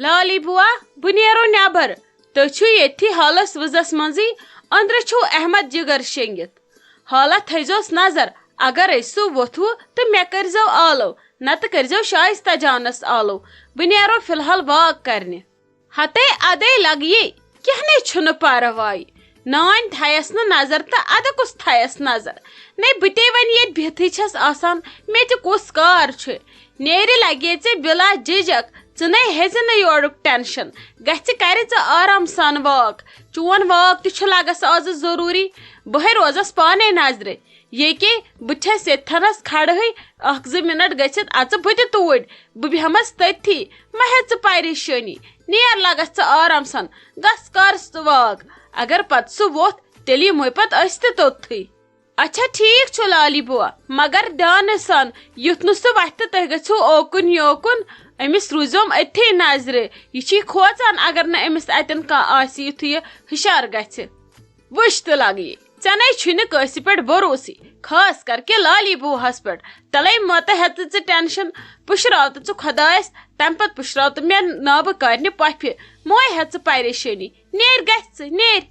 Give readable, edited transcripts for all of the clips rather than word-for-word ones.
lolly بوا بہ نیرو neighbour تُہۍ چھِو ییٚتھی حالس وزس منٛزٕے أنٛدرٕ چھُو احمد جگر شیٚنگِتھ حالت تھٲیزوس نظر اگرے سُہ ووٚتھوٕ تہٕ مےٚ کٔرۍزیو آلو نتہٕ کٔرۍزیو شائستہ جانس آلو بہ نیرو فی الحال واک کرنہِ ہتے ادے لگیے کینٛہہ چھُنہٕ پرواے نانۍ تھایس نہٕ نظر تہٕ ادٕ کُس تھایس نظر نے بہٕ تے وۄنۍ ییٚتہِ بِہتھٕے چھس آسان مےٚ تہِ کُس کار چھُ نیرِ لگے ژےٚ بلا جِجک ژٕ نے ہیٚژِ نہٕ یورُک ٹینشن گژھِ کرِ ژٕ آرام سان واک چون واک تہِ چھُ لگس آز ضروٗری بہے روزس پانے نظرِ ییٚکے بہٕ چھس ییٚتھنس کھڑہٕے اکھ زٕ منٹ گٔژھِتھ اژٕ بہٕ تہِ توٗرۍ بہٕ بیہمس تٔتھی مہ ہیٚژ ژٕ پریشٲنی نیر لگس ژٕ آرام سان گژھ کر ژٕ واک اگر پتہٕ سُہ ووٚتھ تیٚلہِ یِمے پتہٕ أسۍ تہِ توٚتھٕے اچھا ٹھیٖک چھُ لالی بوا مگر دیانہٕ سان یُتھ نہٕ سُہ وتھِ تہٕ تُہۍ گٔژھِو اوکُن یوکُن أمِس روٗزِوم أتھی نظرِ یہِ چھی کھوژان اگر نہٕ أمِس اتٮ۪ن کانٛہہ آسہِ یُتھُے یہِ ہُشار گژھِ وٕچھ تہٕ لگیے ژےٚ نے چھُے نہٕ کٲنٛسہِ پٮ۪ٹھ بروسٕے خاص کر کہِ لالی بوہس پٮ۪ٹھ تلے متہٕ ہیٚژٕ ژٕ ٹینشن پُشراو تہٕ ژٕ خۄدایس تمہِ پتہٕ پُشراو تہٕ مےٚ نابہٕ کرنہِ پۄپھِ موے ہیٚژٕ پریشٲنی نیرِ گژھِ ژٕ نیرِ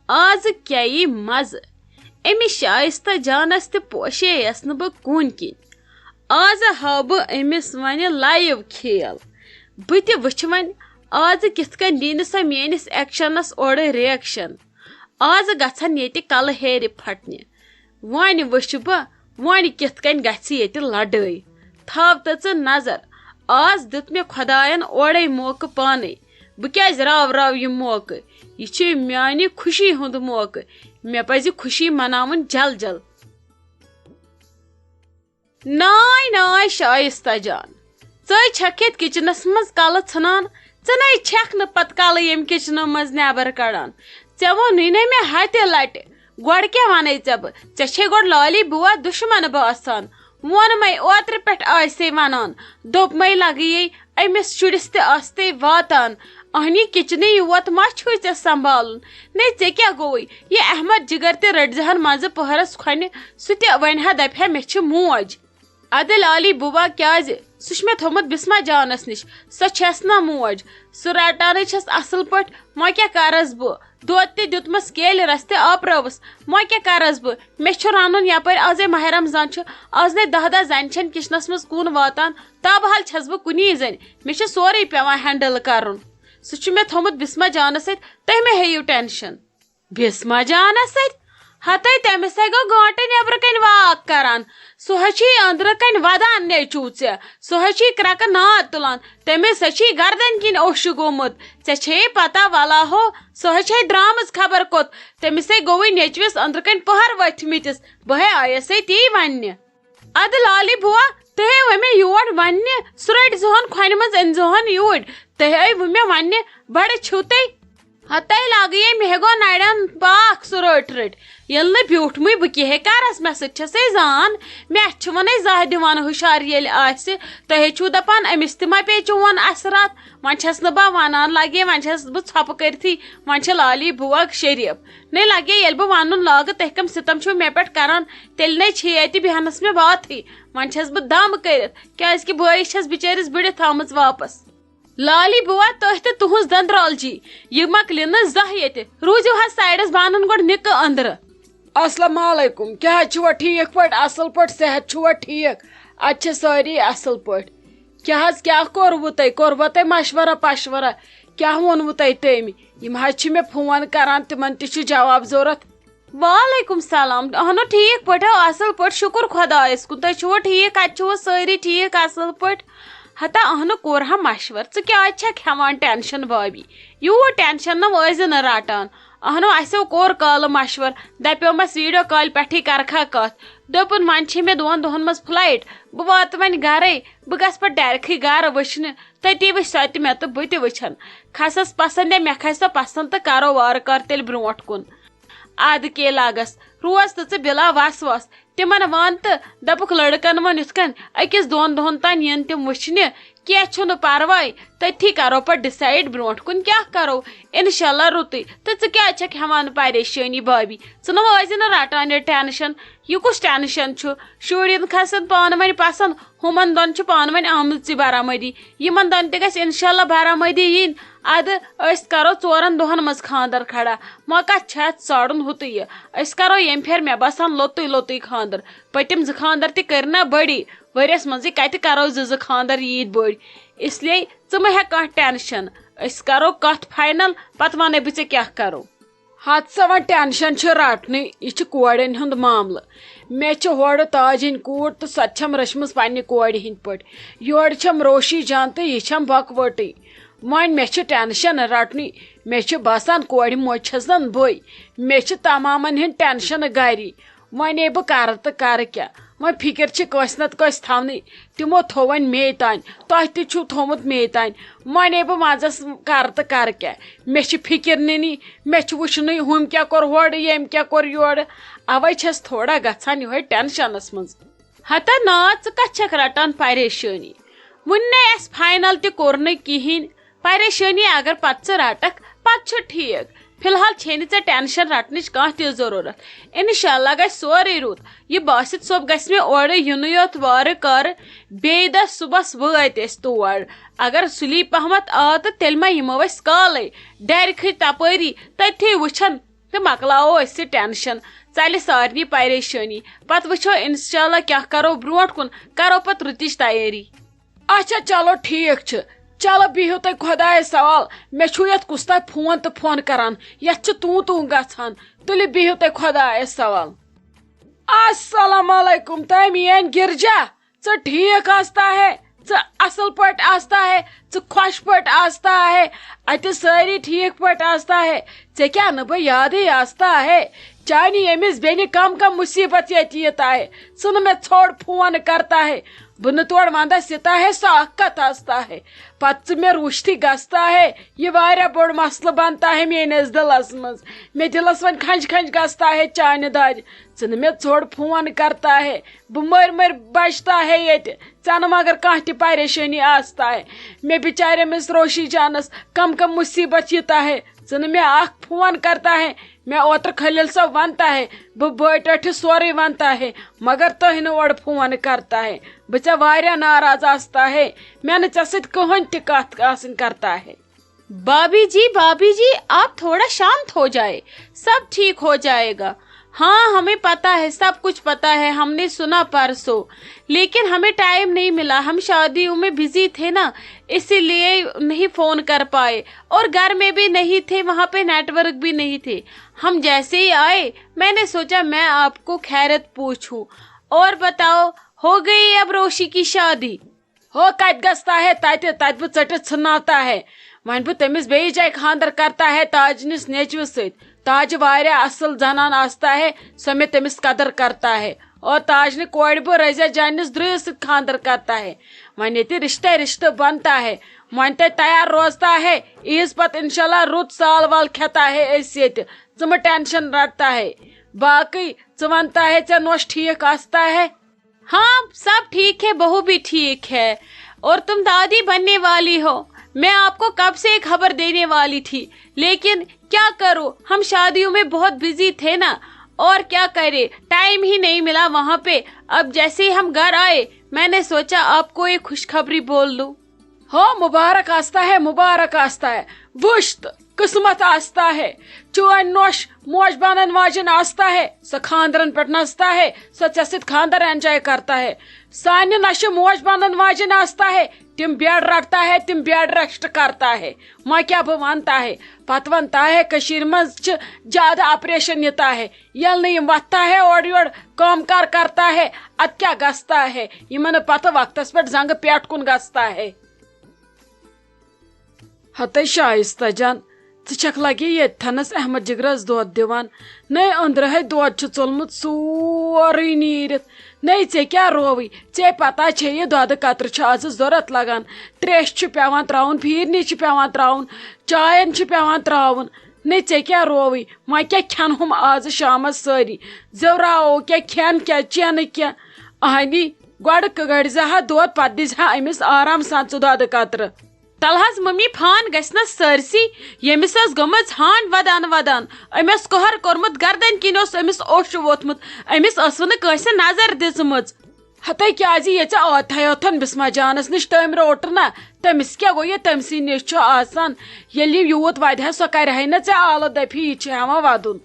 آز کیٛاہ یی مزٕ أمِس شائستہ جانس تہِ پوشییس نہٕ بہٕ کوٗنۍ کِنۍ آز ہاو بہٕ أمِس وۄنۍ لایو کھیل بہٕ تہِ وٕچھِ وۄنۍ آز کِتھ کٔنۍ دِنہِ سۄ میٲنِس ایکشنس اورٕ رِیکشن آز گژھن ییٚتہِ کلہٕ ہیرِ پھٹنہِ وۄنۍ وٕچھِ بہٕ وۄنۍ کِتھ کٔنۍ گژھِ ییٚتہِ لڑٲے تھاو تہٕ ژٕ نظر آز دیُت مےٚ خۄداین اورے موقعہٕ پانے بہٕ کیازِ راو یہِ موقعہٕ یہِ چھُ میانہِ خوشی ہُنٛد موقعہٕ مےٚ پزِ خوشی مناوٕنۍ جل جل ناے شائستہ جان ژٕ چھکھ ییٚتہِ کچنس منٛز کلہٕ ژھٕنان ژٕ نے چھکھ نہٕ پتہٕ کلہٕ ییٚمہِ کچنہٕ منٛز نٮ۪بر کڑان ژےٚ ووٚنُے نَے مےٚ ہتہِ لٹہِ گۄڈٕ کیٛاہ ونے ژےٚ بہٕ ژےٚ چھے گۄڈٕ لالی بوا دُشمن باسان ووٚنمے اوترٕ پٮ۪ٹھ آسے ونان دوٚپمے لگیے أمِس شُرِس تہِ آستے واتان اہنی کچنٕے یوت ما چھُے ژےٚ سنبھالُن نے ژےٚ کیٛاہ گوٚوُے یہِ احمد جگر تہِ رٔٹزہن منٛزٕ پٔہرس کھۄنہِ سُہ تہِ ونہِ ہا دپہِ ہا مےٚ چھِ موج ادٕ لالی بوا کیٛازِ سُہ چھُ مےٚ تھوٚمُت بسما جانس نِش سۄ چھس نا موج سُہ رٹانٕے چھس اصل پٲٹھۍ وۄنۍ کیٛاہ کرس بہٕ دۄد تہِ دیُتمس کیلہِ رس تہِ آپرٲوٕس وۄنۍ کیٛاہ کرس بہٕ مےٚ چھُ رنُن یپٲرۍ آزے ماہ رمضان چھُ آز نے دہ زنہِ چھنہٕ کچنس منٛز کُن واتان تابحال چھس بہٕ کُنی زنہِ مےٚ چھُ سورُے پیوان ہینڈل کرُن سُہ چھُ مےٚ تھوٚمُت بسما جانس سۭتۍ تُہۍ مہ ہیٚیِو ٹینشن بسما جانس سۭتۍ ہتے تٔمِس ہے گوٚو گٲنٹہٕ نیبرٕ کنۍ واک کران سُہ ہے چھی أنٛدرٕ کنۍ ودان نیچوٗ ژےٚ سُہ ہے چھی کرکہٕ ناد تُلان تٔمِس ہے چھی گردن کِنۍ اوٚش گوٚمُت ژےٚ چھے پتہ ولا ہو سۄ ہے چھے درامٕژ خبر کوٚت تٔمِس ہے گوٚوُے نیچوِس أنٛدرٕ کنۍ پٔہر ؤتھمٕتِس بہٕ ہے آیسے تی وننہِ ادٕ لالی بوا تُہۍ ہے وۄنۍ مےٚ یور وننہِ سُہ رٔٹۍ زٕہون کھۄنہِ منٛز أنۍ زٕہون یوٗرۍ تُہۍ ہے وۄنۍ مےٚ وننہِ بڑٕ چھِو تُہۍ ہتے لگیے مےٚ گوٚو نرٮ۪ن پاک سُہ رٔٹۍ ییٚلہِ نہٕ بیوٗٹھمٕے بہٕ کیٛاہ کرس مےٚ سۭتۍ چھسے زان مےٚ چھِ ونے زانٛہہ دِوان ہُشار ییٚلہِ آسہِ تُہۍ چھِو دپان أمِس تہِ ما پیٚیہِ چون اثرات وۄنۍ چھس نہٕ بہٕ ونان لگے وۄنۍ چھس بہٕ ژھۄپہٕ کٔرتھٕے وۄنۍ چھِ لالی بوا شریف نے لگے ییٚلہِ بہٕ ونُن لاگہٕ تُہۍ کم ستم چھِو مےٚ پٮ۪ٹھ کران تیٚلہِ نے چھِ ییٚتہِ بیہنس مےٚ باتھٕے وۄنۍ چھس بہٕ دم کٔرِتھ کیازِ کہِ بٲیِس چھس بِچٲرِس بٕڑِتھ تھٲمٕژ واپس لالی بوا تُہۍ تہٕ تُہنٛز دندرالجی یہِ مۄکلہِ نہٕ زانٛہہ ییٚتہِ روٗزِو حظ سایڈس بہٕ انُن گۄڈٕ نِکہٕ أنٛدرٕ السلام علیکم کیٛاہ حظ چھُوا ٹھیٖک پٲٹھۍ اصل پٲٹھۍ صحت چھُوا ٹھیٖک اتہِ چھِ سٲری اصل پٲٹھۍ کیٛاہ حظ کیٛاہ کوٚروٕ تۄہہِ کوٚروا تۄہہِ مشورہ پشورہ کیٛاہ ووٚنوٕ تۄہہِ تٔمۍ یِم حظ چھِ مےٚ فون کران تِمن تہِ چھُ جواب ضوٚرتھ وعلیکم سلام اہنو ٹھیٖک پٲٹھۍ اصل پٲٹھۍ شُکُر خۄدایس کُن تُہۍ چھِوا ٹھیٖک اتہِ چھِوا سٲری ٹھیٖک اصل پٲٹھۍ ہتا اہنو کوٚر ہا مشور ژٕ کیٛازِ چھکھ ہٮ۪وان ٹینشن بابی یوٗت ٹینشن نہٕ ٲسۍ نہٕ رٹان اہنو اسیو کوٚر کالہٕ مشور دپیومس ویڈیو کالہِ پٮ۪ٹھٕے کرکھا کتھ دوٚپُن وۄنۍ چھِ مےٚ 2 دۄہن منٛز فلایٹ بہٕ واتہٕ وۄنۍ گرے بہٕ گژھٕ پتہٕ ڈایرکھٕے گرٕ وٕچھنہِ تٔتی وٕچھ سۄ تہِ مےٚ تہٕ بہٕ تہِ وٕچھن کھسس پسنٛد یا مےٚ کھسہِ سۄ پسنٛد تہٕ کرو وارٕ کارٕ تیٚلہِ برونٛٹھ کُن ادٕ کے لاگس روز تہٕ ژٕ بِلا وس وس تِمن ون تہٕ دپُکھ لڑکن ووٚن یِتھ کٔنۍ أکِس 2 دۄہن تانۍ یِن تِم وٕچھنہِ کینٛہہ چھُنہٕ پرواے تھی کرو پہ ڈسائڈ برونٹ کن کیا کرو انشاءاللہ رُتٕے تو ژٕ کیٛازِ چھکھ ہٮ۪وان پریشٲنی بھابی ژٕ نہٕ ٲسۍ نہٕ رٹان یہِ ٹینشن یہ کس ٹینشن چھُ شُرٮ۪ن کھسن پانہٕ ؤنۍ پسنٛد ہُمن دۄن چھِ پانہٕ ؤنۍ آمٕژ برآمدی یِمن دۄن تہِ گژھِ انشاءاللہ برآمدی یِنۍ ادٕ أسۍ کرو 4 دۄہن منٛز خاندر کھڑا ما کتھ چھِ اتھ ژارُن ہُتٕے یہِ أسۍ کرو ییٚمہِ پھِرِ مےٚ باسان لوٚتُے لوٚتُے خاندر پٔتِم 2 خاندر تہِ کٔرۍ نا بٔڑی ؤریس منٛزٕے کتہِ کرو 2 خاندر ییٖتۍ بٔڑۍ اسلیے ژٕ مہ ہےٚ کانٛہہ ٹینشن أسۍ کرو کتھ فاینل پتہٕ ونَے بہٕ ژےٚ کیٛاہ کرو ہتھ سا وۄنۍ ٹینشن چھُ رٹنٕے یہِ چھُ کورٮ۪ن ہُنٛد معاملہٕ مےٚ چھِ ہورٕ تاج ہٕنٛدۍ کوٗر تہٕ سۄ تہِ چھم رٔچھمٕژ پننہِ کورِ ہٕنٛدۍ پٲٹھۍ یورٕ چھم روشی جان تہٕ یہِ چھم بکوٲٹٕے وۄنۍ مےٚ چھُ ٹینشن رٹنٕے مےٚ چھُ باسان کورِ موج چھسن بٕے مےٚ چھِ تمامن ہٕنٛدۍ ٹینشن گری وۄنۍ بہٕ کرٕ تہٕ کرٕ کیٛاہ وۄنۍ فکر چھِ کٲنٛسہِ نتہٕ کٲنٛسہِ تھاونٕے تِمو تھوٚو وۄنۍ مے تانۍ تۄہہِ تہِ چھُو تھوٚومُت مے تانۍ وۄنۍ بہٕ منٛزس کرٕ تہٕ کرٕ کیٛاہ مےٚ چھِ فکر نِنی مےٚ چھُ وٕچھنُے ہُم کیٛاہ کوٚر ہورٕ ییٚمۍ کیٛاہ کوٚر یورٕ اوے چھس تھوڑا گژھان یِہوے ٹینشنس منٛز ہتا نا ژٕ کتھ چھکھ رٹان پریشٲنی وُنہِ اسہِ فاینل تہِ کوٚر نہٕ کِہینۍ پریشٲنی اگر پتہٕ ژٕ رٹکھ پتہٕ چھُ ٹھیٖک فی الحال چھے نہٕ ژےٚ ٹینشن رٹنٕچ کانٛہہ تہِ ضروٗرت انشاءاللہ گژھِ سورُے رُت یہِ باسط صٲب گژھِ مےٚ اورٕ یِنُے یوت وارٕ کارٕ بیٚیہِ دۄہ صبحس وٲتۍ أسۍ تور اگر سُلی پہمتھ آو تہٕ تیٚلہِ ما یِمو أسۍ کالے ڈرِ کھٔتۍ تپٲری تٔتھی وٕچھن تہٕ مکلاوو أسۍ یہِ ٹینشن ژلہِ سارنٕے پریشٲنی پتہٕ وٕچھو انشاءاللہ کیٛاہ کرو برونٛٹھ کُن کرو پتہٕ رُتٕچ تیٲری اچھا چلو ٹھیٖک چھُ چلو بِہِو تُہۍ خۄدایس حوال مےٚ چھُو یتھ کُس تانۍ فون تہٕ فون کران یتھ چھُ توں گژھان تُلِو بِہِو تُہۍ خۄدایس حوال السلام علیکم تۄہہِ میٲنۍ گرجا ژٕ ٹھیٖک آستا ہے ژٕ اصل پٲٹھۍ آستا ہے ژٕ خۄش پٲٹھۍ آستا ہے اتہِ سٲری ٹھیٖک پٲٹھۍ آستا ہے ژےٚ کیٛاہ نہٕ بہٕ یادٕے آستا ہے چانہِ ییٚمِس بیٚنہِ کم کم مصیبت ییٚتہِ یِتا ہے ژٕ نہٕ مےٚ ژھوڑ فون کرتا ہے بہٕ نہٕ تورٕ ونٛدس یِتا ہے سۄ اکھ کتھ آستا ہے پتہٕ ژٕ مےٚ رُشتٕے گژھتا ہے یہِ واریاہ بوٚڑ مسلہٕ بنتا ہے میٲنِس دلس منٛز مےٚ دلس وۄنۍ کھنٛج گژھتا ہے چانہِ دادِ ژٕ نہٕ مےٚ ژھوڑ فون کرتا ہے بہٕ مٔرۍ بچتا ہے ییٚتہِ ژےٚ نہٕ مگر کانٛہہ تہِ پریشٲنی آستا ہے مےٚ بِچارِ أمِس روشی جانس کم کم مصیبت یِتا ہے ژٕ نہٕ مےٚ اکھ فون کرتا ہے مےٚ اوترٕ خلیل صٲب ونتا ہے بہٕ بٲٹۍ ٲٹھِس سورُے ونتا ہے مگر تُہۍ نہٕ اورٕ فون کرتا ہے بہٕ ژےٚ واریاہ ناراض آستا ہے مےٚ نہٕ ژےٚ سۭتۍ کٕہۭنۍ تہِ کتھ آسٕنۍ کرتا ہے بابی جی آپ تھوڑا شانت ہو جائے سب ٹھیک ہو جائے گا ہاں ہمیں پتا ہے سب کچھ پتا ہے ہم نے سنا پرسوں لیکن ہمیں ٹائم نہیں ملا ہم شادیوں میں بزی تھے نا اسی لیے نہیں فون کر پائے اور گھر میں بھی نہیں تھے وہاں پہ نیٹ ورک بھی نہیں تھے ہم جیسے ہی آئے میں نے سوچا میں آپ کو خیرت پوچھوں اور بتاؤ ہو گئی اب روشی کی شادی ہو کت گژھتا ہے تتہِ بہٕ ژٔٹِتھ ژھٕنناوتا ہے وۄنۍ بہٕ تٔمِس بیٚیِس جایہِ خاندر کرتا ہے تاجنِس نیچوِس سۭتۍ تاج واریاہ اصل زنان آستا ہے سۄ مےٚ تٔمِس قدر کرتا ہے اور تاجنہِ کورِ بہٕ رضیہ جانِس درٛویِس سۭتۍ خاندر کرتا ہے وۄنۍ ییٚتہِ رشتہٕ بنتا ہے وۄنۍ تتہِ تیار روزتا ہے عیٖز پتہٕ انشاءاللہ رُت سال وال کھٮ۪تا ہے أسۍ ییٚتہِ ژٕ مہٕ ٹینشن رٹتا ہے باقٕے ژٕ ونتا ہے ژےٚ نوش ٹھیٖک آستا ہے ہاں سب ٹھیک ہے بہو بھی ٹھیک ہے اور تم دادی بننے والی ہو میں آپ کو کب سے خبر دینے والی تھی لیکن کیا کروں ہم شادیوں میں بہت بزی تھے نا اور کیا کرے ٹائم ہی نہیں ملا وہاں پہ اب جیسے ہی ہم گھر آئے میں نے سوچا آپ کو ایک خوشخبری بول دوں ہو مبارک آستا ہے وٕچھ تہٕ قسمت آستا ہے چٲنۍ نوش موج بنن واجن آستا ہے سۄ خاندرن پٮ۪ٹھ نستا ہے سۄ ژےٚ سۭتۍ خاندر انجاے کرتا ہے سانہِ نشہِ موج بنن واجن آستا ہے تم بیڈ رٹتا ہے تم بیڈ ریسٹ کرتا ہے وۄنۍ کیٛاہ بہٕ ونتا ہے پتہٕ ونتا ہے کٔشیٖرِ منٛز چھِ زیادٕ آپریشن یِتا ہے ییٚلہِ نہٕ یِم وتھتا ہے اورٕ یورٕ کٲم کار کرتا ہے ادٕ کیٛاہ گژھتا ہے یِمن نہٕ پتہٕ وقتس پٮ۪ٹھ زنگہٕ پیٹھ کُن گژھتا ہے ہتے شائستہ جان ژٕ چھکھ لگی ییٚتہِ تھنس احمد جگرس دۄد دِوان نے أنٛدرٕ دۄد چھُ ژوٚلمُت سورُے نیٖرِتھ نے ژےٚ کیٛاہ رووٕے ژےٚ پتہ چھے یہِ دۄدٕ قطرٕ چھُ آز ضوٚرتھ لگان تریش چھُ پیوان تراوُن پھیٖرنہِ چھُ پیوان تراوُن چاین چھُ پیوان تراوُن نے ژےٚ کیٛاہ رووٕے وۄنۍ کیٛاہ کھٮ۪ن ہُم آز شامس سٲری زیوراوو کیٛاہ کھٮ۪ن کیٛاہ چینہٕ کیٛاہ اہنی گۄڈٕ کٔڑزِ ہا دۄد پتہٕ دِزِ ہا أمِس آرام سان ژٕ دۄدٕ قطرٕ تلحظ ممی فان گژھنس سرسی یمس گمز ہانڈ ودان ودان امس قہر کورمت گردن کن امس اوش ووتمت امس کنس نظر دژمٕژ ہتے کیازِ یہ تھوتھن بسما جانس نش تم روٹ نا تمس کیا گو یہ تمسی نش آسان ییٚلہِ یہِ یوٗت ودِ سۄ کرِ نا ژےٚ آلہٕ دپی یہِ چھُ ہٮ۪وان ودُن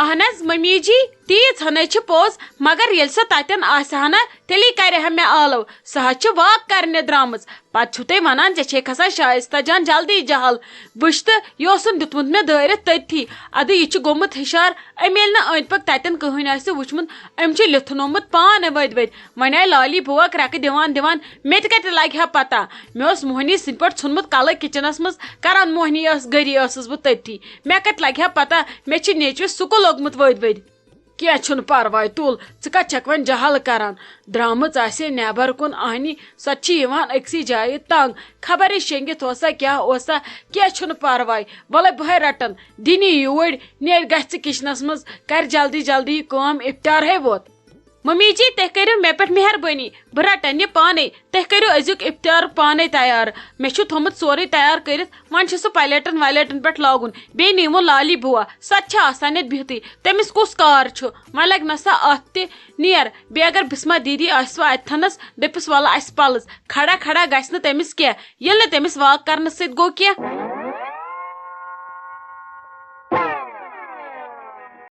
اہن حظ ممی جی تیٖژ ہنٕے چھِ پوٚز مگر ییٚلہِ سۄ تتٮ۪ن آسہِ ہا نا تیٚلی کرِ ہا مےٚ آلو سۄ حظ چھِ واک کرنہِ درامٕژ پتہٕ چھُو تُہۍ ونان ژےٚ چھے کھسان شائستہ جان جلدی جہل وٕچھ تہٕ یہِ اوسُن دیُتمُت مےٚ دٲرِتھ تٔتھی ادٕ یہِ چھُ گوٚمُت ہشار أمۍ ییٚلہِ نہٕ أنٛدۍ پٔکۍ تتٮ۪ن کٕہٕنۍ آسہِ وٕچھمُت أمۍ چھُ لِتھنومُت پانہٕ ؤدۍ ؤدۍ وۄنۍ آیہِ لالی بووا کرٛٮ۪کہٕ دِوان دِوان مےٚ تہِ کتہِ لگہِ ہا پتہ مےٚ اوس موہنی سٕنٛدۍ پٲٹھۍ ژھُنمُت کلہٕ کچنس منٛز کران موہنی گٔری ٲسٕس بہٕ تٔتھی مےٚ کتہِ لگہِ ہا پتہ مےٚ چھِ نیچوِس سکوٗل لوگمُت ؤدۍ ؤدۍ کینٛہہ چھُنہٕ پرواے تُل ژٕ کتہِ چھکھ وۄنۍ جہل کران درامٕژ آسہِ نٮ۪بر کُن اہنی سۄ تہِ چھِ یِوان أکسٕے جایہِ تنگ خبر یہِ شیٚنگِتھ اوسا کیٛاہ اوسا کینٛہہ چھُنہٕ پرواے وَلے بہے رٹن دِنی یوٗرۍ نیرِ گژھِ کچنس منٛز کرِ جلدی جلدی یہِ کٲم افطارے ووت ممی جی تُہۍ کٔرِو مےٚ پٮ۪ٹھ مہربٲنی بہٕ رٹن یہِ پانے تُہۍ کٔرِو أزیُک افطار پانے تیار مےٚ چھُ تھوٚمُت سورُے تیار کٔرِتھ وۄنۍ چھُ سُہ پلیٹن ولیٹن پٮ۪ٹھ لاگُن بیٚیہِ نیٖوُن لالی بُوا سۄ تہِ چھِ آسان ییٚتہِ بِہتٕے تٔمِس کُس کار چھُ وۄنۍ لگہِ نہ سا اتھ تہِ نیر بیٚیہِ اگر بسما دیدی آسوٕ اتتھنس دٔپِس وَلہٕ اسہِ پلٕز کھڑا کھڑا گژھِ نہٕ تٔمِس کینٛہہ ییٚلہِ نہٕ تٔمِس واک کرنہٕ سۭتۍ گوٚو کینٛہہ